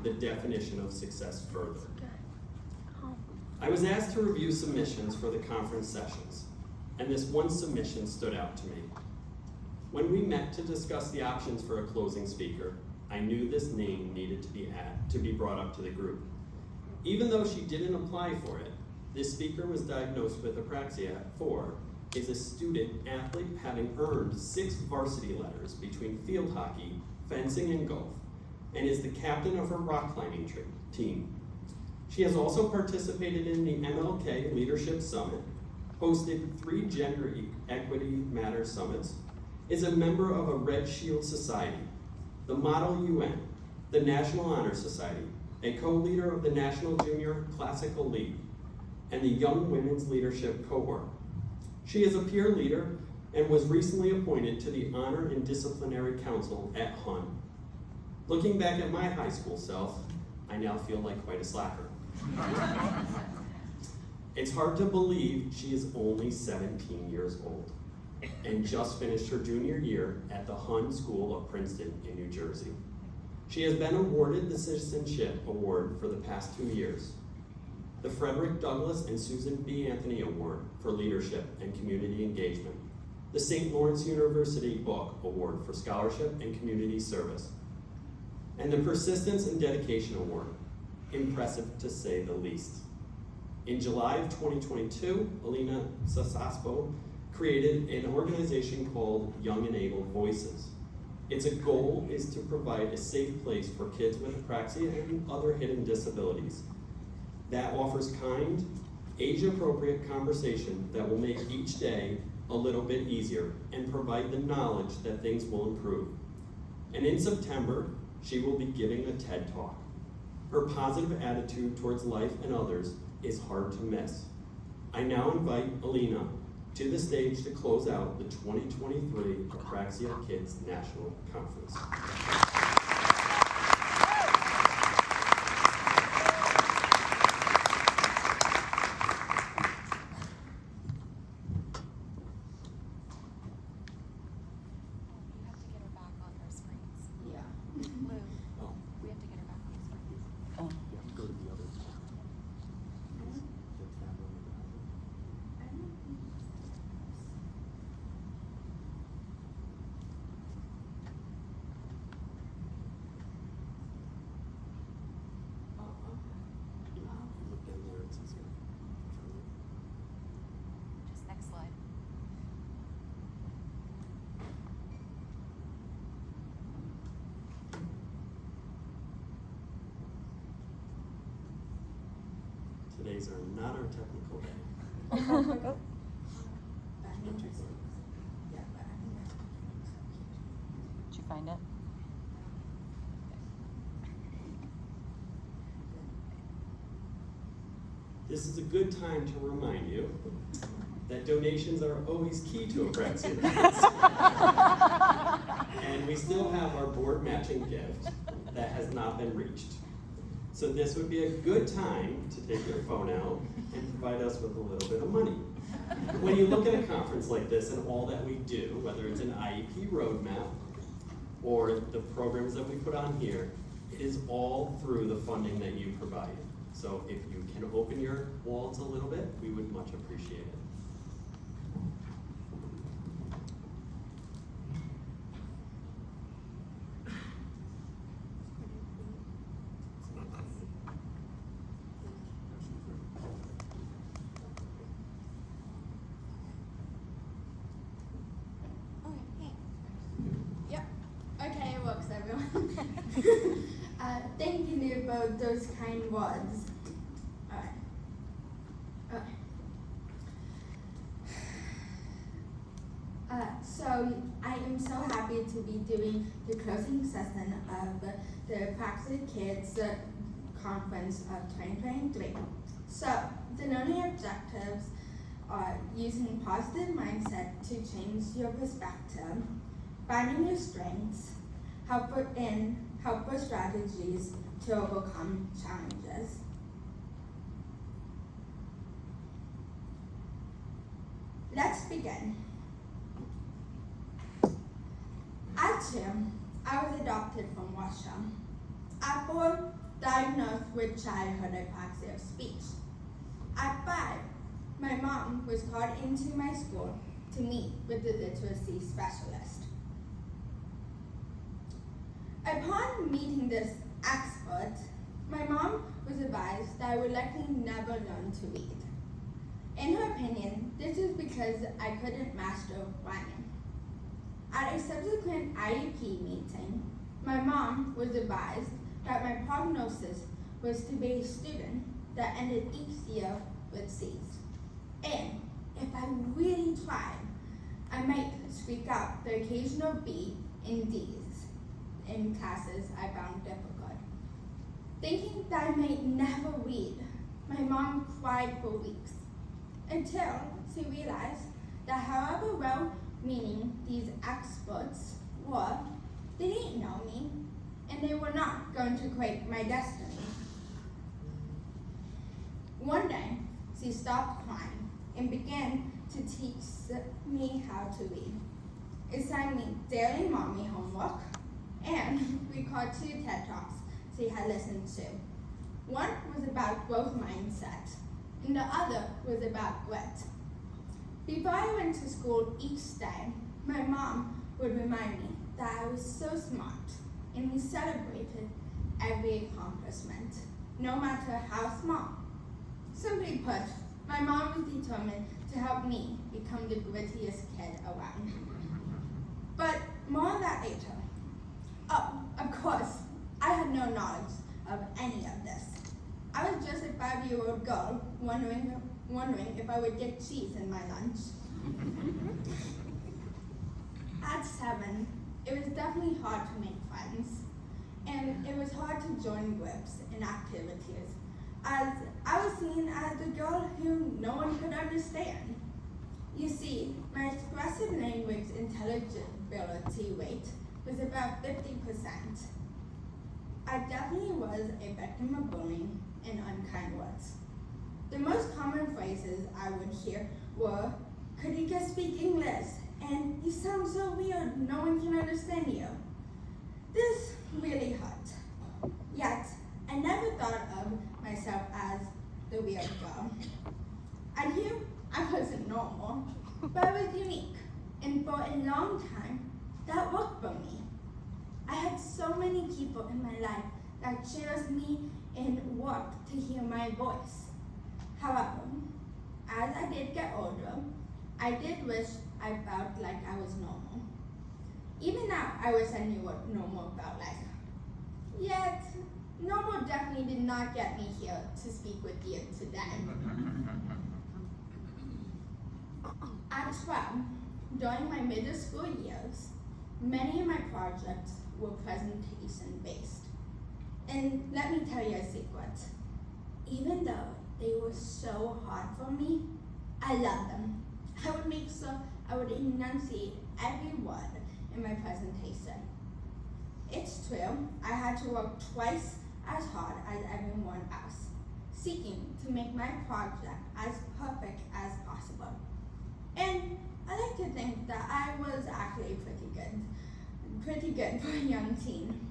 the definition of success further. I was asked to review submissions for the conference sessions, and this one submission stood out to me. When we met to discuss the options for a closing speaker, I knew this name needed to be brought up to the group. Even though she didn't apply for it, this speaker was diagnosed with Apraxia at 4, is a student athlete having earned 6 varsity letters between field hockey, fencing, and golf, and is the captain of her rock climbing team. She has also participated in the MLK Leadership Summit, hosted 3 Gender Equity Matters Summits, is a member of a Red Shield Society, the Model UN, the National Honor Society, a co-leader of the National Junior Classical League, and the Young Women's Leadership Cohort. She is a peer leader and was recently appointed to the Honor and Disciplinary Council at HUN. Looking back at my high school self, I now feel like quite a slacker. It's hard to believe she is only 17 years old and just finished her junior year at the HUN School of Princeton in New Jersey. She has been awarded the Citizenship Award for the past 2 years, the Frederick Douglass and Susan B. Anthony Award for Leadership and Community Engagement, the St. Lawrence University Book Award for Scholarship and Community Service, and the Persistence and Dedication Award. Impressive to say the least. In July of 2022, Alina Sasaspo created an organization called Young and Able Voices. Its goal is to provide a safe place for kids with apraxia and other hidden disabilities that offers kind, age-appropriate conversation that will make each day a little bit easier and provide the knowledge that things will improve. And in September, she will be giving a TED Talk. Her positive attitude towards life and others is hard to miss. I now invite Alina to the stage to close out the 2023 Apraxia Kids National Conference. Today's are not our technical day. Did you find it? This is a good time to remind you that donations are always key to Apraxia Kids. And we still have our board matching gift that has not been reached. So this would be a good time to take your phone out and provide us with a little bit of money. When you look at a conference like this and all that we do, whether it's an IEP roadmap or the programs that we put on here, it is all through the funding that you provide. So if you can open your wallets a little bit, we would much appreciate it. Thank you for those kind words. So I am so happy to be doing the closing session of the Apraxia Kids Conference of 2023. So the learning objectives are using positive mindset to change your perspective, finding your strengths, helpful strategies to overcome challenges. Let's begin. At 2, I was adopted from Russia. At 4, diagnosed with childhood apraxia of speech. At 5, my mom was called into my school to meet with the literacy specialist. Upon meeting this expert, my mom was advised that I would likely never learn to read. In her opinion, this is because I couldn't master rhyming. At a subsequent IEP meeting, my mom was advised that my prognosis was to be a student that ended each year with C's. And if I really tried, I might squeak out the occasional B and D's in classes I found difficult. Thinking that I might never read, my mom cried for weeks until she realized that however well-meaning these experts were, they didn't know me, and they were not going to create my destiny. One day, she stopped crying and began to teach me how to read. Assigned me daily mommy homework and recalled 2 TED Talks she had listened to. One was about growth mindset, and the other was about grit. Before I went to school each day, my mom would remind me that I was so smart, and we celebrated every accomplishment, no matter how small. Simply put, my mom was determined to help me become the grittiest kid around. But more on that later. Oh, of course, I had no knowledge of any of this. I was just a 5-year-old girl wondering if I would get cheese in my lunch. At 7, it was definitely hard to make friends, and it was hard to join groups and activities, as I was seen as the girl who no one could understand. You see, my expressive language intelligibility rate was about 50%. I definitely was a victim of bullying and unkind words. The most common phrases I would hear were, "Could you just speak English?" and "You sound so weird, no one can understand you." This really hurt. Yet, I never thought of myself as the weird girl. I knew I wasn't normal, but I was unique, and for a long time, that worked for me. I had so many people in my life that cheered me and worked to hear my voice. However, as I did get older, I did wish I felt like I was normal. Even now, I wish I knew what normal felt like. Yet, normal definitely did not get me here to speak with you today. At 12, during my middle school years, many of my projects were presentation-based. And let me tell you a secret. Even though they were so hard for me, I loved them. I would make sure I would enunciate every word in my presentation. It's true, I had to work twice as hard as everyone else, seeking to make my project as perfect as possible. And I like to think that I was actually pretty good for a young teen.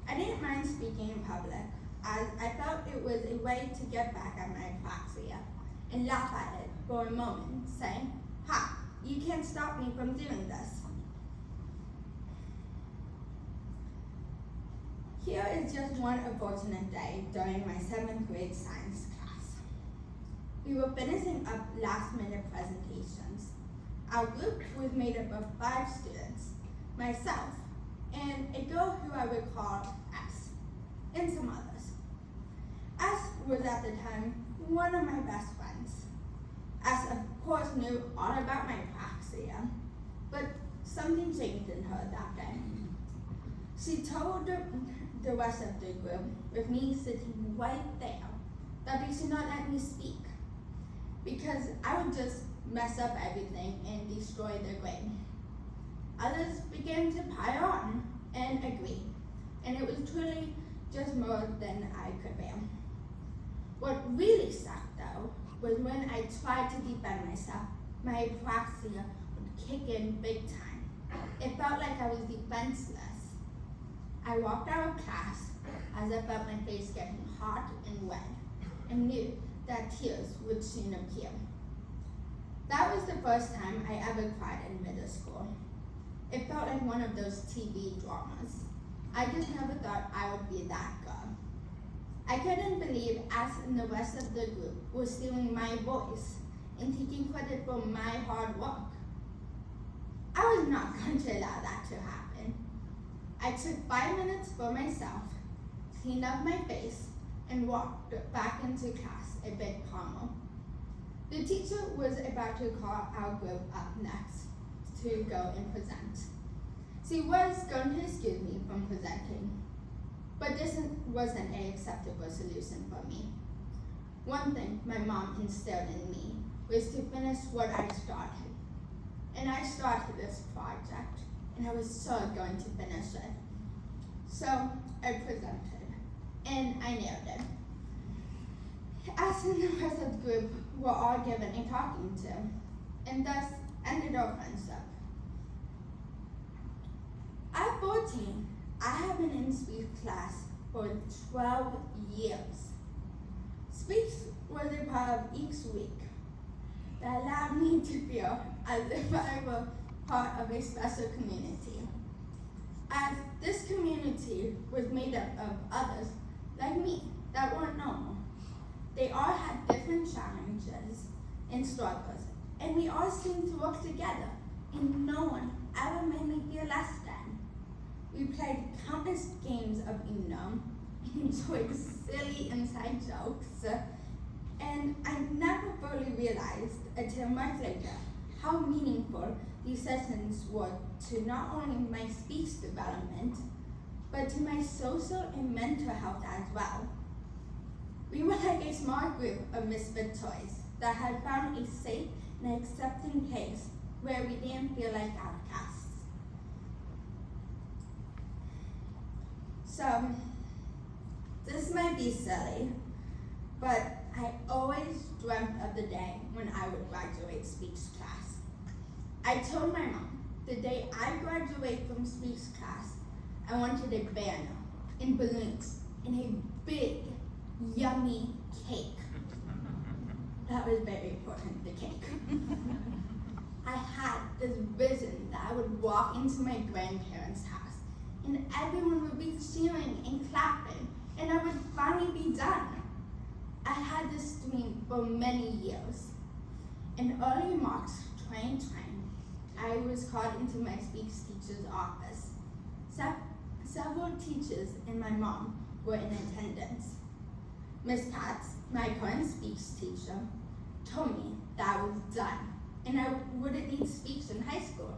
I didn't mind speaking in public, as I felt it was a way to get back at my apraxia and laugh at it for a moment, saying, "Ha, you can't stop me from doing this." Here is just one unfortunate day during my 7th grade science class. We were finishing up last-minute presentations. Our group was made up of 5 students, myself, and a girl who I would call S, and some others. S was at the time one of my best friends. S, of course, knew all about my apraxia, but something changed in her that day. She told the rest of the group, with me sitting right there, that they should not let me speak, because I would just mess up everything and destroy their grade. Others began to pile on and agree, and it was truly just more than I could bear. What really sucked, though, was when I tried to defend myself, my apraxia would kick in big time. It felt like I was defenseless. I walked out of class as I felt my face getting hot and wet and knew that tears would soon appear. That was the first time I ever cried in middle school. It felt like one of those TV dramas. I just never thought I would be that girl. I couldn't believe us and the rest of the group were stealing my voice and taking credit for my hard work. I was not going to allow that to happen. I took 5 minutes for myself, cleaned up my face, and walked back into class a bit calmer. The teacher was about to call our group up next to go and present. She was going to excuse me from presenting, but this wasn't an acceptable solution for me. One thing my mom instilled in me was to finish what I started. And I started this project, and I was so going to finish it. So I presented, and I nailed it. Us and the rest of the group were all given a talking to, and thus ended our friendship. At 14, I have been in speech class for 12 years. Speech was a part of each week that allowed me to feel as if I were part of a special community. As this community was made up of others like me that weren't normal. They all had different challenges and struggles, and we all seemed to work together, and no one ever made me feel less than. We played countless games of Uno, enjoyed silly inside jokes, and I never fully realized until much later how meaningful these sessions were to not only my speech development, but to my social and mental health as well. We were like a small group of misfit toys that had found a safe and accepting place where we didn't feel like outcasts. So, this might be silly, but I always dreamt of the day when I would graduate speech class. I told my mom the day I graduate from speech class, I wanted a banner and balloons and a big, yummy cake. That was very important, the cake. I had this vision that I would walk into my grandparents' house and everyone would be cheering and clapping and I would finally be done. I had this dream for many years. In early March 2020, I was called into my speech teacher's office. Several teachers and my mom were in attendance. Miss Katz, my current speech teacher, told me that I was done and I wouldn't need speech in high school.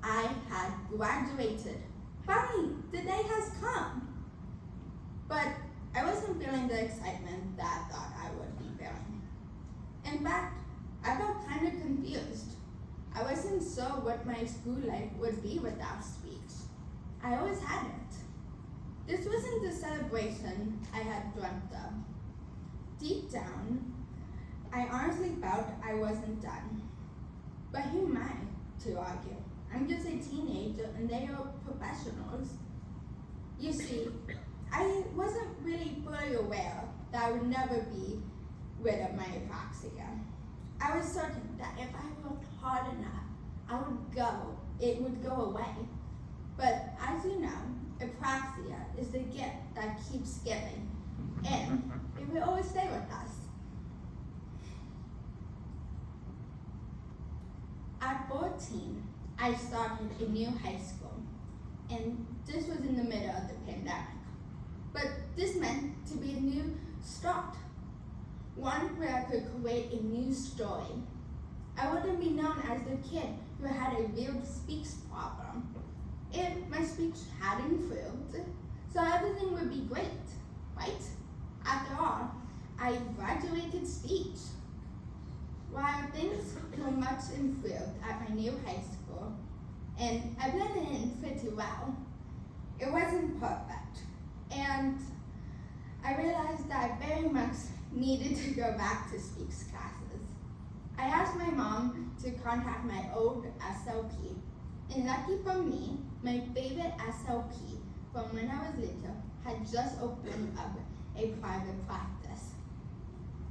I had graduated. Finally, the day has come. But I wasn't feeling the excitement that I thought I would be feeling. In fact, I felt kind of confused. I wasn't sure what my school life would be without speech. I always had it. This wasn't the celebration I had dreamt of. Deep down, I honestly felt I wasn't done. But who am I to argue? I'm just a teenager and they are professionals. You see, I wasn't really fully aware that I would never be rid of my apraxia. I was certain that if I worked hard enough, it would go away. But as you know, apraxia is the gift that keeps giving, and it will always stay with us. At 14, I started a new high school, and this was in the middle of the pandemic. But this meant to be a new start, one where I could create a new story. I wouldn't be known as the kid who had a real speech problem. If my speech had improved, so everything would be great, right? After all, I graduated speech. While things were much improved at my new high school, and I blended in pretty well, it wasn't perfect. And I realized that I very much needed to go back to speech classes. I asked my mom to contact my old SLP, and lucky for me, my favorite SLP from when I was little had just opened up a private practice.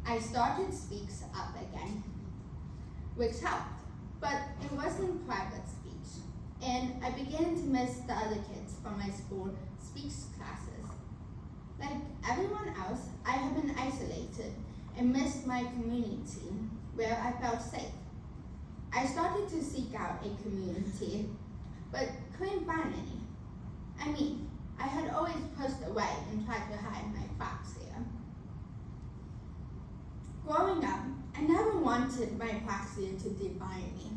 I started Speaks Up again, which helped, but it wasn't private speech, and I began to miss the other kids from my school speech classes. Like everyone else, I have been isolated and missed my community where I felt safe. I started to seek out a community, but couldn't find any. I mean, I had always pushed away and tried to hide my apraxia. Growing up, I never wanted my apraxia to define me.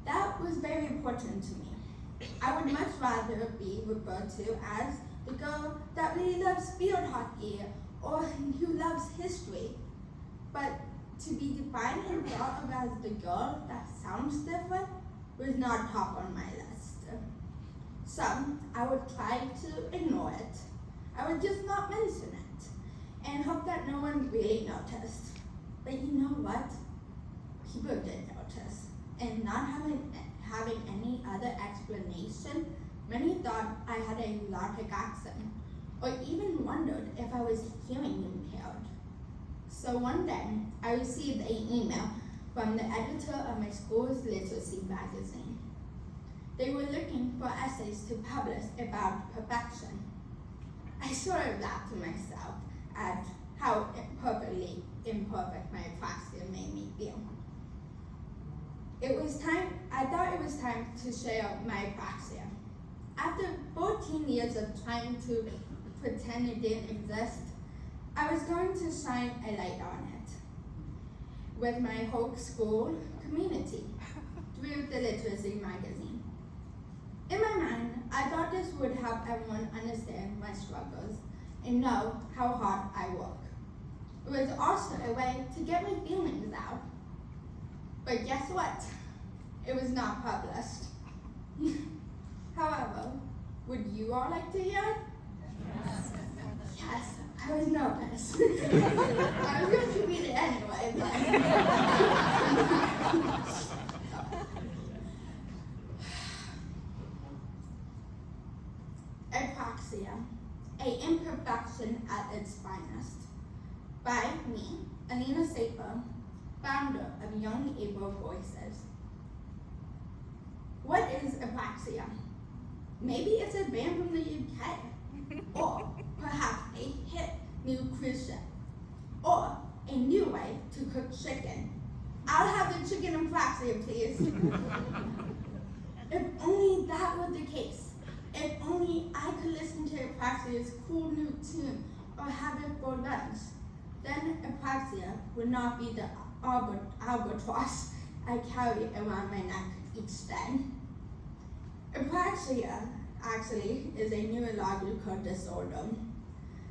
That was very important to me. I would much rather be referred to as the girl that really loves field hockey or who loves history. But to be defined and thought of as the girl that sounds different was not top on my list. So I would try to ignore it. I would just not mention it and hope that no one really noticed. But you know what? People did notice, and not having any other explanation, many thought I had a Lartic accent, or even wondered if I was hearing impaired. So one day, I received an email from the editor of my school's literacy magazine. They were looking for essays to publish about perfection. I sort of laughed to myself at how perfectly imperfect my apraxia made me feel. I thought it was time to share my apraxia. After 14 years of trying to pretend it didn't exist, I was going to shine a light on it with my whole school community through the literacy magazine. In my mind, I thought this would help everyone understand my struggles and know how hard I work. It was also a way to get my feelings out. But guess what? It was not published. However, would you all like to hear it? Yes. Yes, I was nervous. I was going to read it anyway, but Apraxia, a imperfection at its finest. By me, Alina Saper, founder of Young Able Voices. What is apraxia? Maybe it's a band from the UK, or perhaps a hip new cruise ship, or a new way to cook chicken. I'll have the chicken apraxia, please. If only that were the case. If only I could listen to apraxia's cool new tune or have it for lunch, then apraxia would not be the albatross I carry around my neck each day. Apraxia actually is a neurological disorder.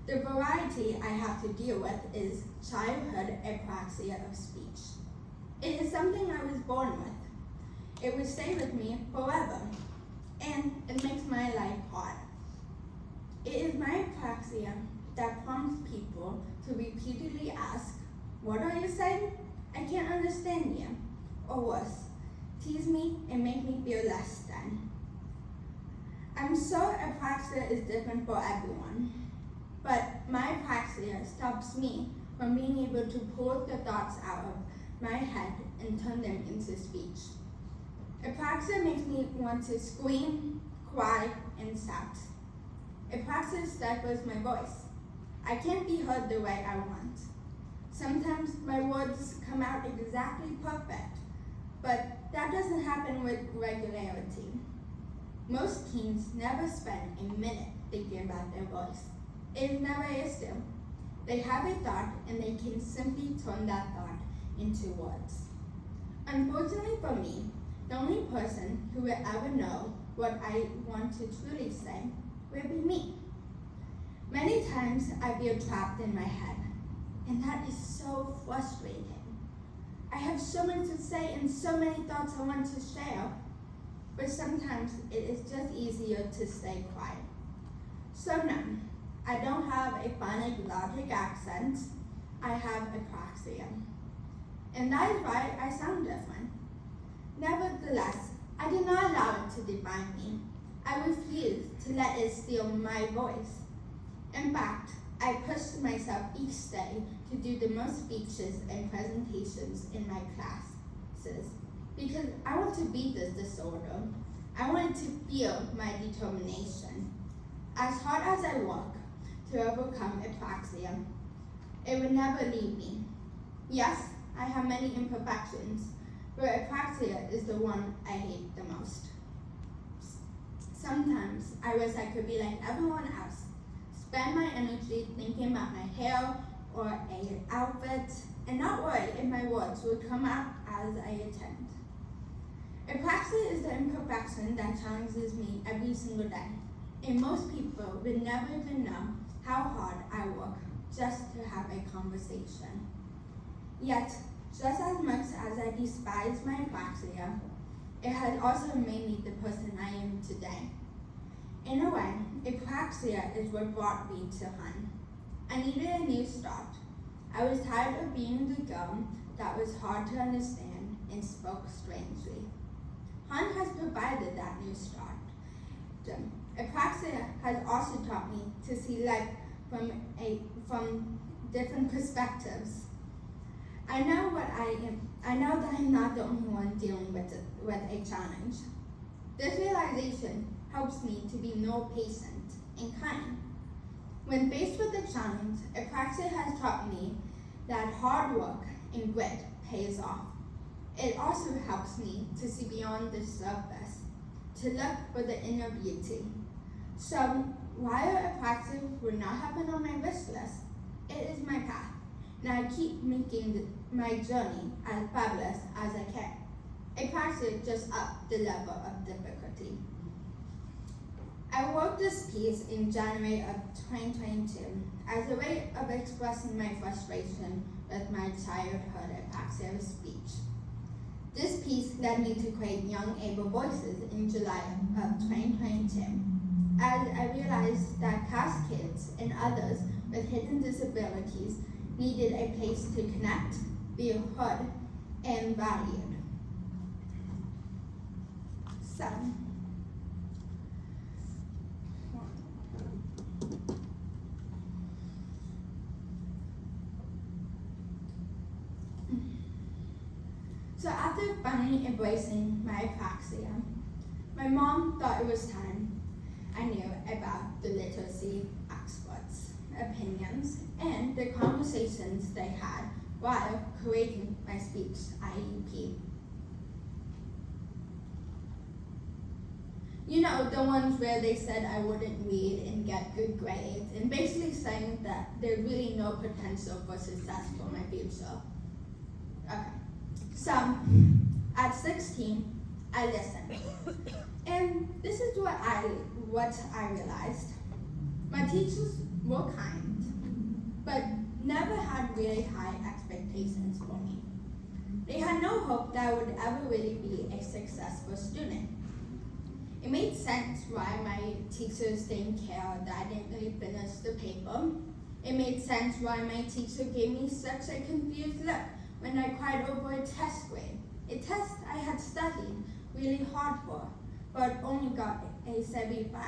The variety I have to deal with is childhood apraxia of speech. It is something I was born with. It will stay with me forever, and it makes my life hard. It is my apraxia that prompts people to repeatedly ask, "What are you saying? I can't understand you." Or worse, tease me and make me feel less than. I'm sure apraxia is different for everyone, but my apraxia stops me from being able to pull the thoughts out of my head and turn them into speech. Apraxia makes me want to scream, cry, and shout. Apraxia stifles my voice. I can't be heard the way I want. Sometimes my words come out exactly perfect, but that doesn't happen with regularity. Most teens never spend a minute thinking about their voice. It never is them. They have a thought and they can simply turn that thought into words. Unfortunately for me, the only person who will ever know what I want to truly say will be me. Many times I feel trapped in my head, and that is so frustrating. I have so much to say and so many thoughts I want to share, but sometimes it is just easier to stay quiet. So no, I don't have a phonic logic accent, I have apraxia. And that is why I sound different. Nevertheless, I did not allow it to define me. I refused to let it steal my voice. In fact, I pushed myself each day to do the most speeches and presentations in my classes because I want to beat this disorder. I wanted to feel my determination. As hard as I work to overcome apraxia, it would never leave me. Yes, I have many imperfections, but apraxia is the one I hate the most. Sometimes I wish I could be like everyone else, spend my energy thinking about my hair or an outfit, and not worry if my words would come out as I attend. Apraxia is the imperfection that challenges me every single day, and most people would never even know how hard I work just to have a conversation. Yet, just as much as I despise my apraxia, it has also made me the person I am today. In a way, apraxia is what brought me to Hun. I needed a new start. I was tired of being the girl that was hard to understand and spoke strangely. Hun has provided that new start. Apraxia has also taught me to see life from different perspectives. I know that I'm not the only one dealing with a challenge. This realization helps me to be more patient and kind. When faced with a challenge, Apraxia has taught me that hard work and grit pays off. It also helps me to see beyond the surface, to look for the inner beauty. So, while Apraxia would not have been on my wish list, it is my path, and I keep making my journey as fabulous as I can. Apraxia just upped the level of difficulty. I wrote this piece in January of 2022 as a way of expressing my frustration with my childhood apraxia speech. This piece led me to create Young Able Voices in July of 2022, as I realized that CAS kids and others with hidden disabilities needed a place to connect, be heard, and valued. So after finally embracing my apraxia, my mom thought it was time I knew about the literacy experts' opinions and the conversations they had while creating my speech IEP. You know, the ones where they said I wouldn't read and get good grades, and basically saying that there's really no potential for success for my future. Okay. So, at 16, I listened. And this is what I realized. My teachers were kind, but never had really high expectations for me. They had no hope that I would ever really be a successful student. It made sense why my teachers didn't care that I didn't really finish the paper. It made sense why my teacher gave me such a confused look when I cried over a test grade, a test I had studied really hard for, but only got a 75.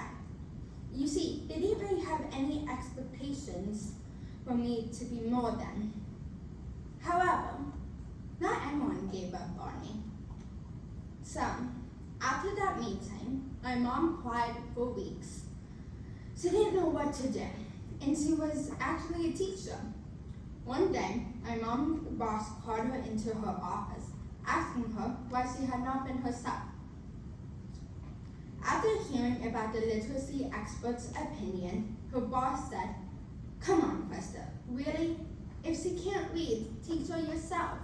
You see, they didn't really have any expectations for me to be more than. However, not everyone gave up on me. So, after that meeting, my mom cried for weeks. She didn't know what to do, and she was actually a teacher. One day, my mom's boss called her into her office, asking her why she had not been herself. After hearing about the literacy expert's opinion, her boss said, "Come on, Krista, really? If she can't read, teach her yourself.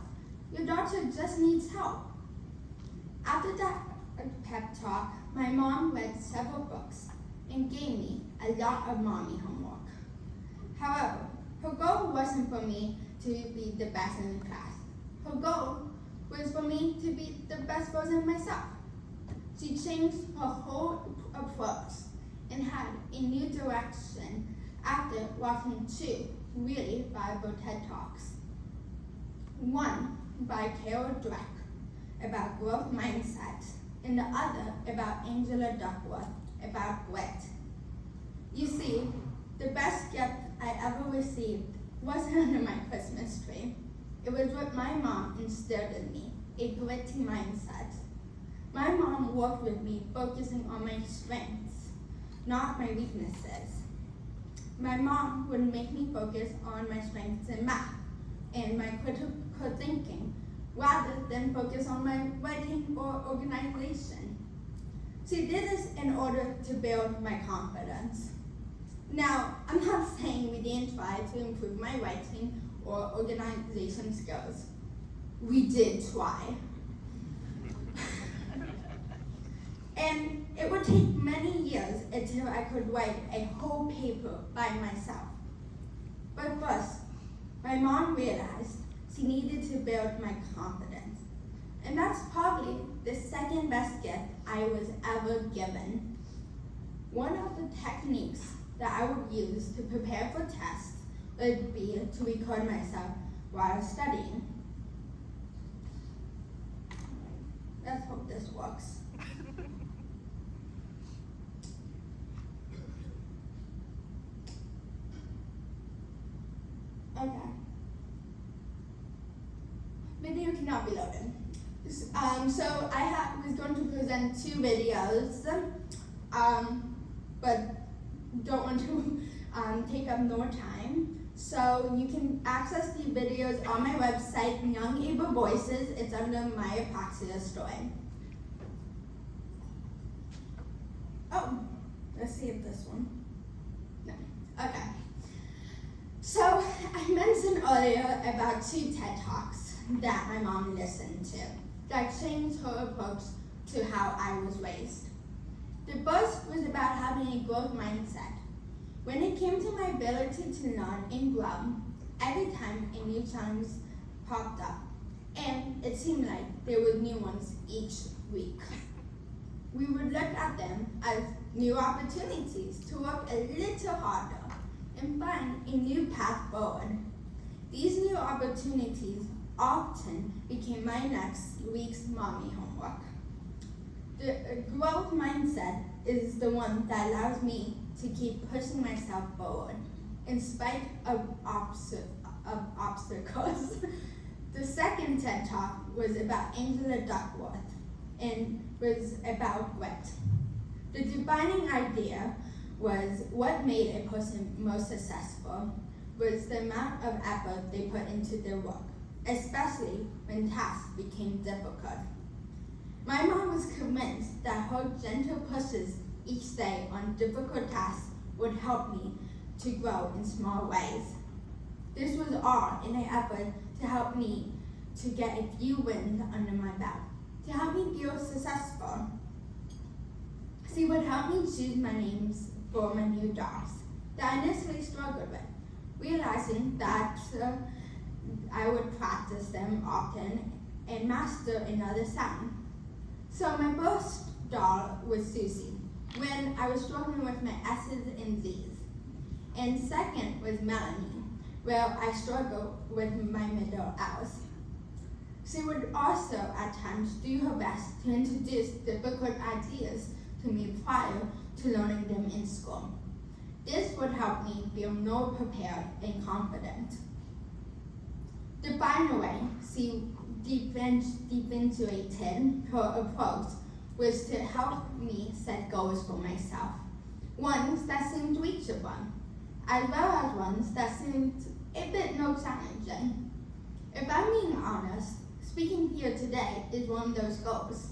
Your daughter just needs help." After that pep talk, my mom read several books and gave me a lot of mommy homework. However, her goal wasn't for me to be the best in the class. Her goal was for me to be the best version of myself. She changed her whole approach and had a new direction after watching 2 really valuable TED Talks. One by Carol Dweck about growth mindset, and the other about Angela Duckworth about grit. You see, The best gift I ever received wasn't under my Christmas tree. It was what my mom instilled in me, a gritty mindset. My mom worked with me focusing on my strengths, not my weaknesses. My mom would make me focus on my strengths in math and my critical thinking, rather than focus on my writing or organization. She did this in order to build my confidence. Now, I'm not saying we didn't try to improve my writing or organization skills. We did try. And it would take many years until I could write a whole paper by myself. But first, my mom realized she needed to build my confidence. And that's probably the second best gift I was ever given. One of the techniques that I would use to prepare for tests would be to record myself while studying. Let's hope this works. Okay. Video cannot be loaded. So I was going to present 2 videos, but don't want to take up more time. So you can access the videos on my website, Young Able Voices. It's under my Apraxia story. Oh, let's see if this one. No. Okay. So I mentioned earlier about 2 TED Talks that my mom listened to that changed her approach to how I was raised. The first was about having a growth mindset. When it came to my ability to learn and grow, every time a new challenge popped up, and it seemed like there were new ones each week, we would look at them as new opportunities to work a little harder and find a new path forward. These new opportunities often became my next week's mommy homework. The growth mindset is the one that allows me to keep pushing myself forward in spite of obstacles. The second TED Talk was about Angela Duckworth and was about grit. The defining idea was what made a person most successful was the amount of effort they put into their work, especially when tasks became difficult. My mom was convinced that her gentle pushes each day on difficult tasks would help me to grow in small ways. This was all in an effort to help me to get a few wins under my belt, to help me feel successful. She would help me choose my names for my new dogs that I initially struggled with, realizing that I would practice them often and master another sound. So my first dog was Susie, when I was struggling with my S's and Z's. And second was Melanie, where I struggled with my middle L's. She would also at times do her best to introduce difficult ideas to me prior to learning them in school. This would help me feel more prepared and confident. The final way she differentiated her approach was to help me set goals for myself, ones that seemed reachable, as well as ones that seemed a bit more challenging. If I'm being honest, speaking here today is one of those goals.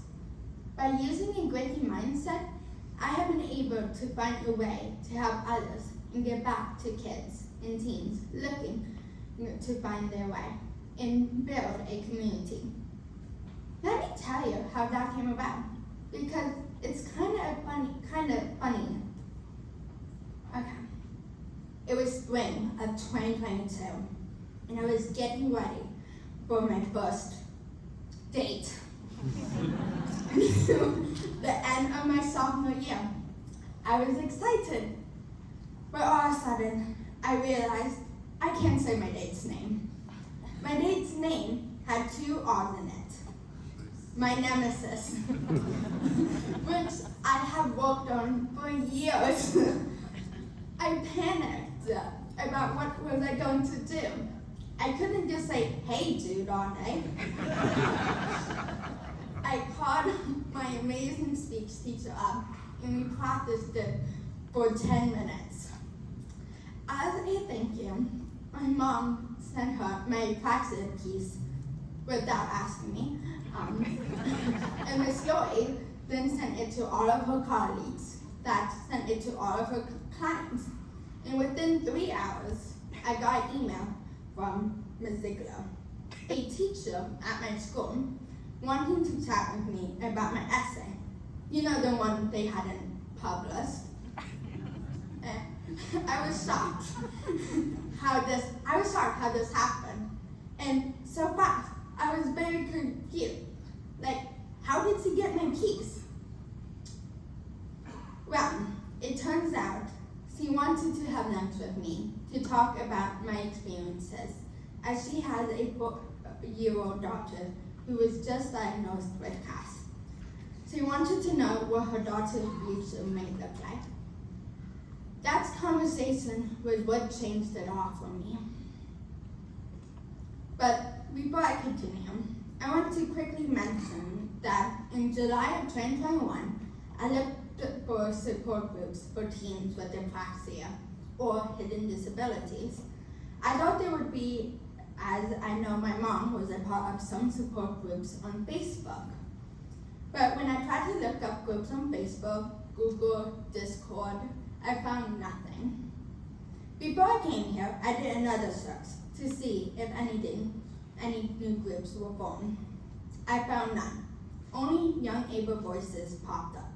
By using a gritty mindset, I have been able to find a way to help others and give back to kids and teens looking to find their way and build a community. Let me tell you how that came about, because it's kind of funny. Okay. It was spring of 2022, and I was getting ready for my first date. The end of my sophomore year. I was excited, but all of a sudden, I realized I can't say my date's name. My date's name had 2 R's in it. My nemesis, which I have worked on for years. I panicked about what was I going to do. I couldn't just say, "Hey, dude," all day. I called my amazing speech teacher up and we practiced it for 10 minutes. As a thank you, my mom sent her my Apraxia piece without asking me. And Miss Joy then sent it to all of her colleagues, that sent it to all of her clients. And within 3 hours, I got an email from Ms. Ziegler, a teacher at my school, wanting to chat with me about my essay. You know, the one they hadn't published. I was shocked how this happened. And so fast, I was very confused. Like, how did she get my piece? Well, it turns out she wanted to have lunch with me to talk about my experiences, as she has a 4-year-old daughter who was just diagnosed with CAS. She wanted to know what her daughter's future might look like. That conversation was what changed it all for me. But before I continue, I want to quickly mention that in July of 2021, I looked for support groups for teens with apraxia or hidden disabilities. I thought there would be, as I know my mom was a part of some support groups on Facebook. But when I tried to look up groups on Facebook, Google, Discord, I found nothing. Before I came here, I did another search to see if any new groups were formed. I found none. Only Young Able Voices popped up.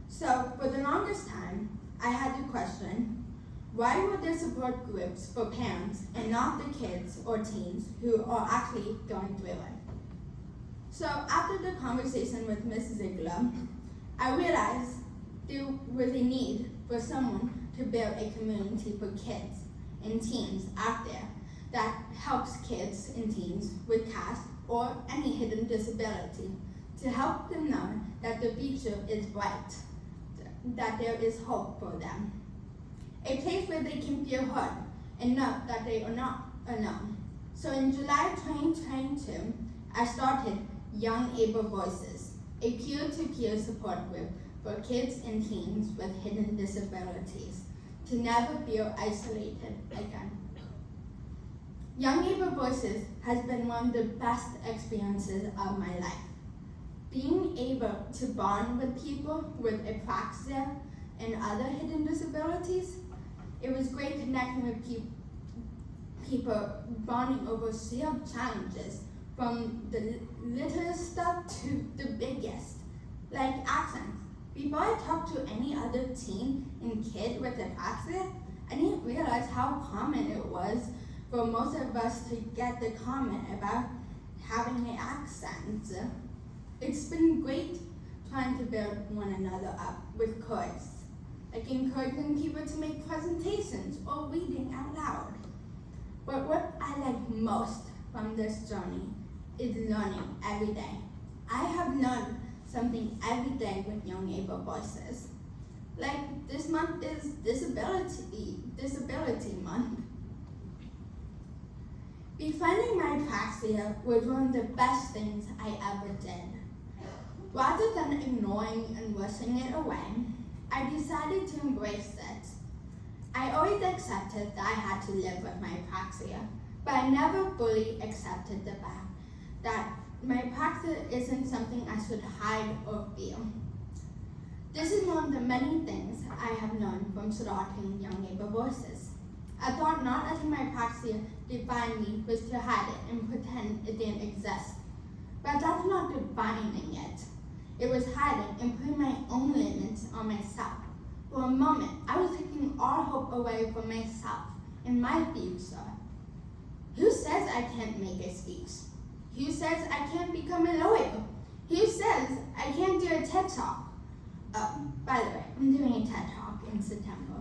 So for the longest time, I had to question, why were there support groups for parents and not the kids or teens who are actually going through it? So after the conversation with Ms. Ziegler, I realized there was a need for someone to build a community for kids and teens out there that helps kids and teens with CAS or any hidden disability to help them know that the future is bright, that there is hope for them. A place where they can feel heard and know that they are not alone. So in July 2022, I started Young Able Voices, a peer-to-peer support group for kids and teens with hidden disabilities to never feel isolated again. Young Able Voices has been one of the best experiences of my life. Being able to bond with people with apraxia and other hidden disabilities, it was great connecting with people bonding over shared challenges, from the littlest stuff to the biggest, like accents. Before I talked to any other teen and kid with apraxia, I didn't realize how common it was for most of us to get the comment about having an accent. It's been great trying to build one another up with course, like encouraging people to make presentations or reading out loud. But what I like most from this journey is learning every day. I have learned something every day with Young Able Voices. Like this month is Disability Month. Befriending my apraxia was one of the best things I ever did. Rather than ignoring and wishing it away, I decided to embrace it. I always accepted that I had to live with my apraxia, but I never fully accepted the fact that my apraxia isn't something I should hide or feel. This is one of the many things I have learned from starting Young Able Voices. I thought not letting my apraxia define me was to hide it and pretend it didn't exist. But that's not defining it. It was hiding and putting my own limits on myself. For a moment, I was taking all hope away from myself and my future. Who says I can't make a speech? Who says I can't become a lawyer? Who says I can't do a TED Talk? Oh, by the way, I'm doing a TED Talk in September.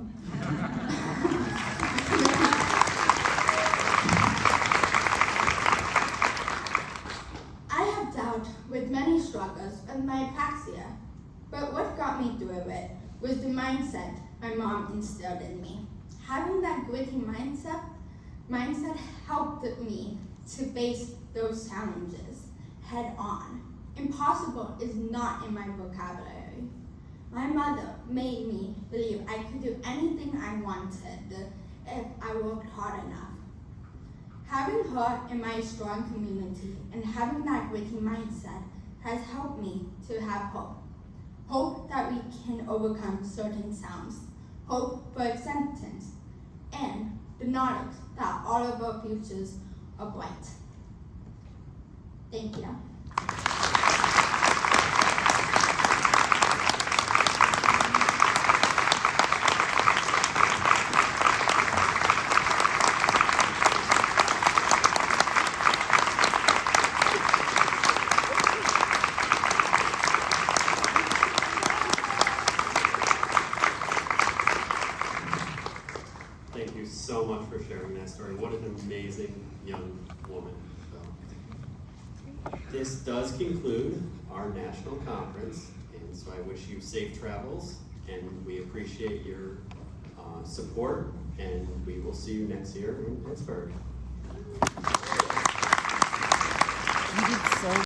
I have dealt with many struggles with my apraxia, but what got me through it was the mindset my mom instilled in me. Having that gritty mindset helped me to face those challenges head on. Impossible is not in my vocabulary. My mother made me believe I could do anything I wanted if I worked hard enough. Having her in my strong community and having that gritty mindset has helped me to have hope. Hope that we can overcome certain sounds. Hope for acceptance. And the knowledge that all of our futures are bright. Thank you. Thank you so much for sharing that story. What an amazing young woman. So, this does conclude our national conference, and so I wish you safe travels, and we appreciate your support, and we will see you next year in Pittsburgh. You did so